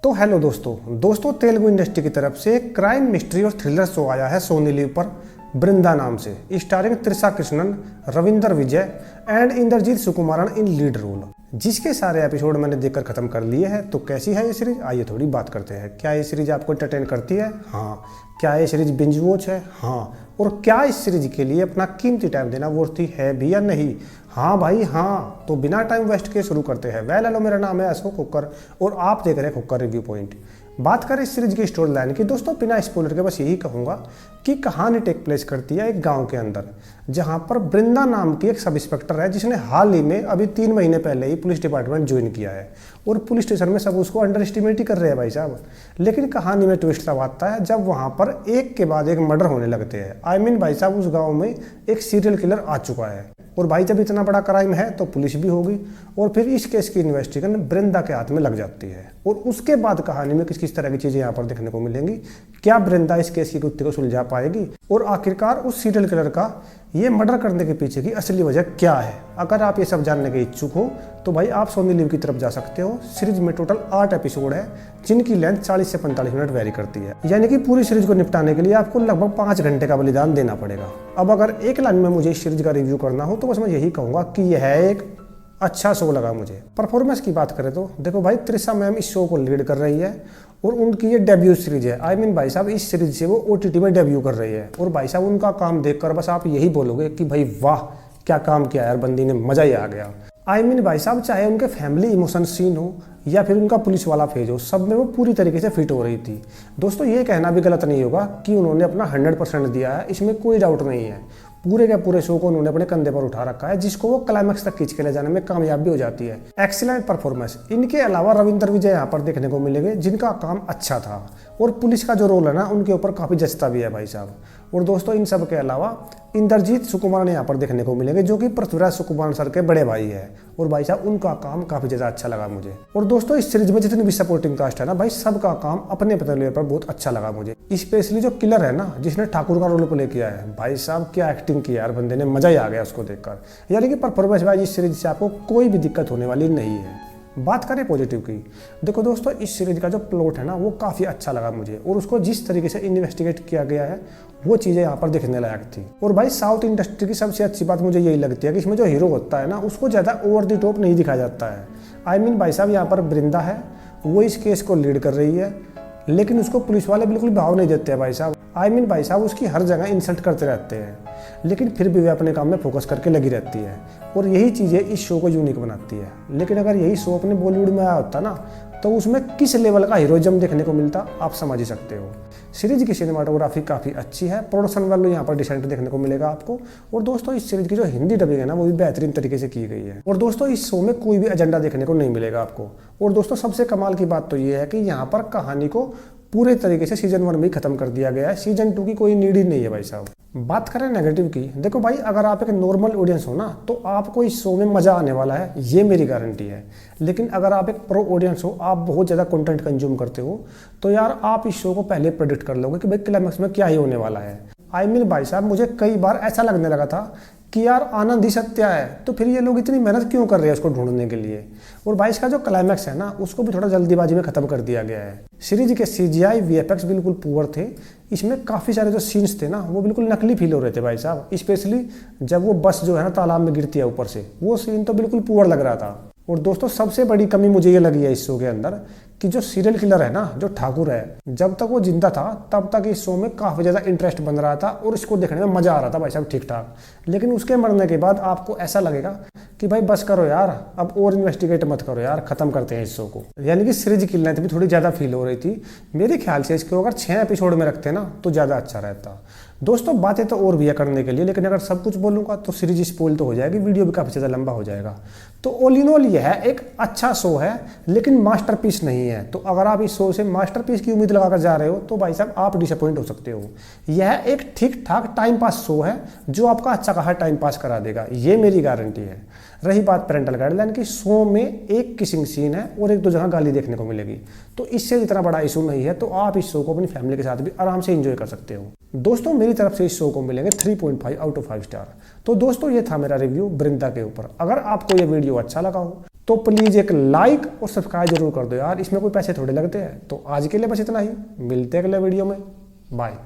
तो हेलो दोस्तों तेलुगु इंडस्ट्री की तरफ से एक क्राइम मिस्ट्री और थ्रिलर शो आया है सोनी लिव पर बृंदा नाम से, starring Trisha Krishnan, Ravindar Vijay and Indrajith Sukumaran in lead role. जिसके सारे एपिसोड मैंने देखकर खत्म कर लिए हैं। तो कैसी है ये सीरीज, आइए थोड़ी बात करते हैं। क्या ये सीरीज आपको एंटरटेन करती है? हाँ। क्या ये सीरीज बिंज वॉच है? हाँ। और क्या इस सीरीज के लिए अपना कीमती टाइम देना वर्थ है भी या नहीं? हाँ भाई हाँ। तो बिना टाइम वेस्ट के शुरू करते हैं। वेल हेलो, मेरा नाम है अशोक कुकर और आप देख रहे हैं कुकर रिव्यू पॉइंट। बात करें इस सीरीज की स्टोरी लाइन की दोस्तों, बिना स्पॉइलर के बस यही कहूँगा कि कहानी टेक प्लेस करती है एक गांव के अंदर, जहां पर बृंदा नाम की एक सब इंस्पेक्टर है जिसने हाल ही में अभी 3 महीने पहले ही पुलिस डिपार्टमेंट ज्वाइन किया है और पुलिस स्टेशन में सब उसको अंडर एस्टिमेट ही कर रहे हैं भाई साहब। लेकिन कहानी में ट्विस्ट तब आता है जब वहां पर एक के बाद एक मर्डर होने लगते हैं। भाई साहब उस गाँव में एक सीरियल किलर आ चुका है और भाई जब इतना बड़ा क्राइम है तो पुलिस भी होगी और फिर इस केस की इन्वेस्टिगेशन बृंदा के हाथ में लग जाती है। और उसके बाद कहानी में किस किस तरह की चीजें यहाँ पर देखने को मिलेंगी। क्या बृंदा इस केस की गुत्थी को सुलझा पाएगी और आखिरकार उस सीरियल किलर का ये मर्डर करने के पीछे की असली वजह क्या है? अगर आप ये सब जानने के इच्छुक हो तो भाई आप सोनी लिव की तरफ जा सकते हो। सीरीज में टोटल 8 एपिसोड है जिनकी लेंथ 40 से 45 मिनट वेरी करती है, यानी कि पूरी सीरीज को निपटाने के लिए आपको लगभग 5 घंटे का बलिदान देना पड़ेगा। अब अगर एक लाइन में मुझे इस सीरीज का रिव्यू करना हो तो बस मैं यही कहूंगा कि यह एक अच्छा शो लगा मुझे। परफॉर्मेंस की बात करें तो देखो भाई, त्रिशा मैम इस शो को लीड कर रही है और उनकी ये डेब्यू सीरीज है। भाई साहब इस सीरीज से वो OTT में डेब्यू कर रही है और भाई साहब उनका काम देखकर बस आप यही बोलोगे कि भाई वाह क्या काम किया यार बंदी ने, मजा ही आ गया। भाई साहब चाहे उनके फैमिली इमोशन सीन हो या फिर उनका पुलिस वाला फेज हो, सब में वो पूरी तरीके से फिट हो रही थी। दोस्तों ये कहना भी गलत नहीं होगा कि उन्होंने अपना 100% दिया है, इसमें कोई डाउट नहीं है। पूरे के पूरे शो को उन्होंने अपने कंधे पर उठा रखा है, जिसको वो क्लाइमैक्स तक खींच के ले जाने में कामयाब भी हो जाती है। Excellent performance. इनके अलावा रविंदर विजय यहाँ पर देखने को मिलेंगे जिनका काम अच्छा था और पुलिस का जो रोल है ना उनके ऊपर काफी जचता भी है भाई साहब। और दोस्तों इन सब के अलावा इंद्रजीत सुकुमारन यहाँ पर देखने को मिलेंगे जो कि पृथ्वीराज सुकुमारन सर के बड़े भाई है और भाई साहब उनका काम काफी ज्यादा अच्छा लगा मुझे। और दोस्तों इस सीरीज में जितनी भी सपोर्टिंग कास्ट है ना भाई, सबका काम अपने लेवल पर बहुत अच्छा लगा मुझे। स्पेशली जो किलर है ना जिसने ठाकुर का रोल प्ले किया है, भाई साहब क्या एक्टिंग की यार बंदे ने, मजा ही आ गया उसको देखकर। यानी कि परफॉर्मेंस वाइज इस सीरीज से आपको कोई भी दिक्कत होने वाली नहीं है। बात करें पॉजिटिव की, देखो दोस्तों इस सीरीज का जो प्लॉट है ना वो काफ़ी अच्छा लगा मुझे और उसको जिस तरीके से इन्वेस्टिगेट किया गया है वो चीज़ें यहाँ पर देखने लायक थी। और भाई साउथ इंडस्ट्री की सबसे अच्छी बात मुझे यही लगती है कि इसमें जो हीरो होता है ना उसको ज़्यादा ओवर द टॉप नहीं दिखाया जाता है। भाई साहब यहाँ पर बृंदा है, वो इस केस को लीड कर रही है लेकिन उसको पुलिस वाले बिल्कुल भाव नहीं देते हैं भाई साहब। भाई साहब उसकी हर जगह इंसल्ट करते रहते हैं लेकिन फिर भी वे अपने काम में फोकस करके लगी रहती है और यही चीज़ें इस शो को यूनिक बनाती है। लेकिन अगर यही शो अपने बॉलीवुड में आया होता ना तो उसमें किस लेवल का हीरोइज्म देखने को मिलता आप समझ ही सकते हो। सीरीज की सिनेमाटोग्राफी काफ़ी अच्छी है, प्रोडक्शन वैल्यू यहाँ पर डिसेंट देखने को मिलेगा आपको। और दोस्तों इस सीरीज की जो हिंदी डबिंग है ना वो भी बेहतरीन तरीके से की गई है। और दोस्तों इस शो में कोई भी एजेंडा देखने को नहीं मिलेगा आपको। और दोस्तों सबसे कमाल की बात तो ये है कि यहाँ पर कहानी को पूरे तरीके से सीजन 1 में ही खत्म कर दिया गया है, सीजन 2 की कोई नीड ही नहीं है भाई साहब। बात करें नेगेटिव की, देखो भाई अगर आप एक नॉर्मल ऑडियंस हो ना तो आपको इस शो में मजा आने वाला है, ये मेरी गारंटी है। लेकिन अगर आप एक प्रो ऑडियंस हो, आप बहुत ज़्यादा कंटेंट कंज्यूम करते हो तो यार आप इस शो को पहले प्रेडिक्ट कर लोगे कि भाई क्लाइमैक्स में क्या ही होने वाला है। भाई साहब मुझे कई बार ऐसा लगने लगा था कि यार आनंद ही सत्य है, तो फिर ये लोग इतनी मेहनत क्यों कर रहे हैं उसको ढूंढने के लिए। और भाई इसका जो क्लाइमैक्स है ना उसको भी थोड़ा जल्दीबाजी में खत्म कर दिया गया है। सीरीज के CGI VFX बिल्कुल पुअर थे, इसमें काफ़ी सारे जो सीन्स थे ना वो बिल्कुल नकली फील हो रहे थे भाई साहब। स्पेशली जब वो बस जो है ना तालाब में गिरती है ऊपर से, वो सीन तो बिल्कुल पुअर लग रहा था। और दोस्तों सबसे बड़ी कमी मुझे ये लगी है इस शो के अंदर कि जो सीरियल किलर है ना, जो ठाकुर है, जब तक वो जिंदा था तब तक इस शो में काफ़ी ज़्यादा इंटरेस्ट बन रहा था और इसको देखने में मज़ा आ रहा था भाई साहब ठीक ठाक। लेकिन उसके मरने के बाद आपको ऐसा लगेगा कि भाई बस करो यार, अब और इन्वेस्टिगेट मत करो यार, खत्म करते हैं इस शो को। यानी कि सीरीज की लेंथ भी थोड़ी ज़्यादा फील हो रही थी मेरे ख्याल से। इसको अगर 6 एपिसोड में रखते ना तो ज़्यादा अच्छा रहता। दोस्तों बातें तो और भी है करने के लिए, लेकिन अगर सब कुछ बोलूँगा तो सीरीज स्पॉइल तो हो जाएगी, वीडियो भी काफ़ी ज़्यादा लंबा हो जाएगा। तो ऑल इन ऑल यह है एक अच्छा शो है लेकिन मास्टरपीस नहीं है। तो अगर आप इस शो से मास्टरपीस की उम्मीद लगाकर जा रहे हो तो भाई साहब आप डिसअपॉइंट हो सकते हो। यह एक ठीक ठाक टाइम पास शो है जो आपका अच्छा खासा टाइम पास करा देगा, ये मेरी गारंटी है। रही बात पेरेंटल गाइडलाइन की, शो में एक किसिंग सीन है और एक दो जगह गाली देखने को मिलेगी, तो इससे इतना बड़ा इशू नहीं है, तो आप इस शो को अपनी फैमिली के साथ भी आराम से एंजॉय कर सकते हो। दोस्तों मेरी तरफ से इस शो को मिलेंगे 3.5 आउट ऑफ 5 स्टार। तो दोस्तों ये था मेरा रिव्यू वृंदा के ऊपर। अगर आपको ये वीडियो अच्छा लगा हो तो प्लीज़ एक लाइक और सब्सक्राइब जरूर कर दो यार, इसमें कोई पैसे थोड़े लगते हैं। तो आज के लिए बस इतना ही, मिलते हैं अगले वीडियो में, बाय।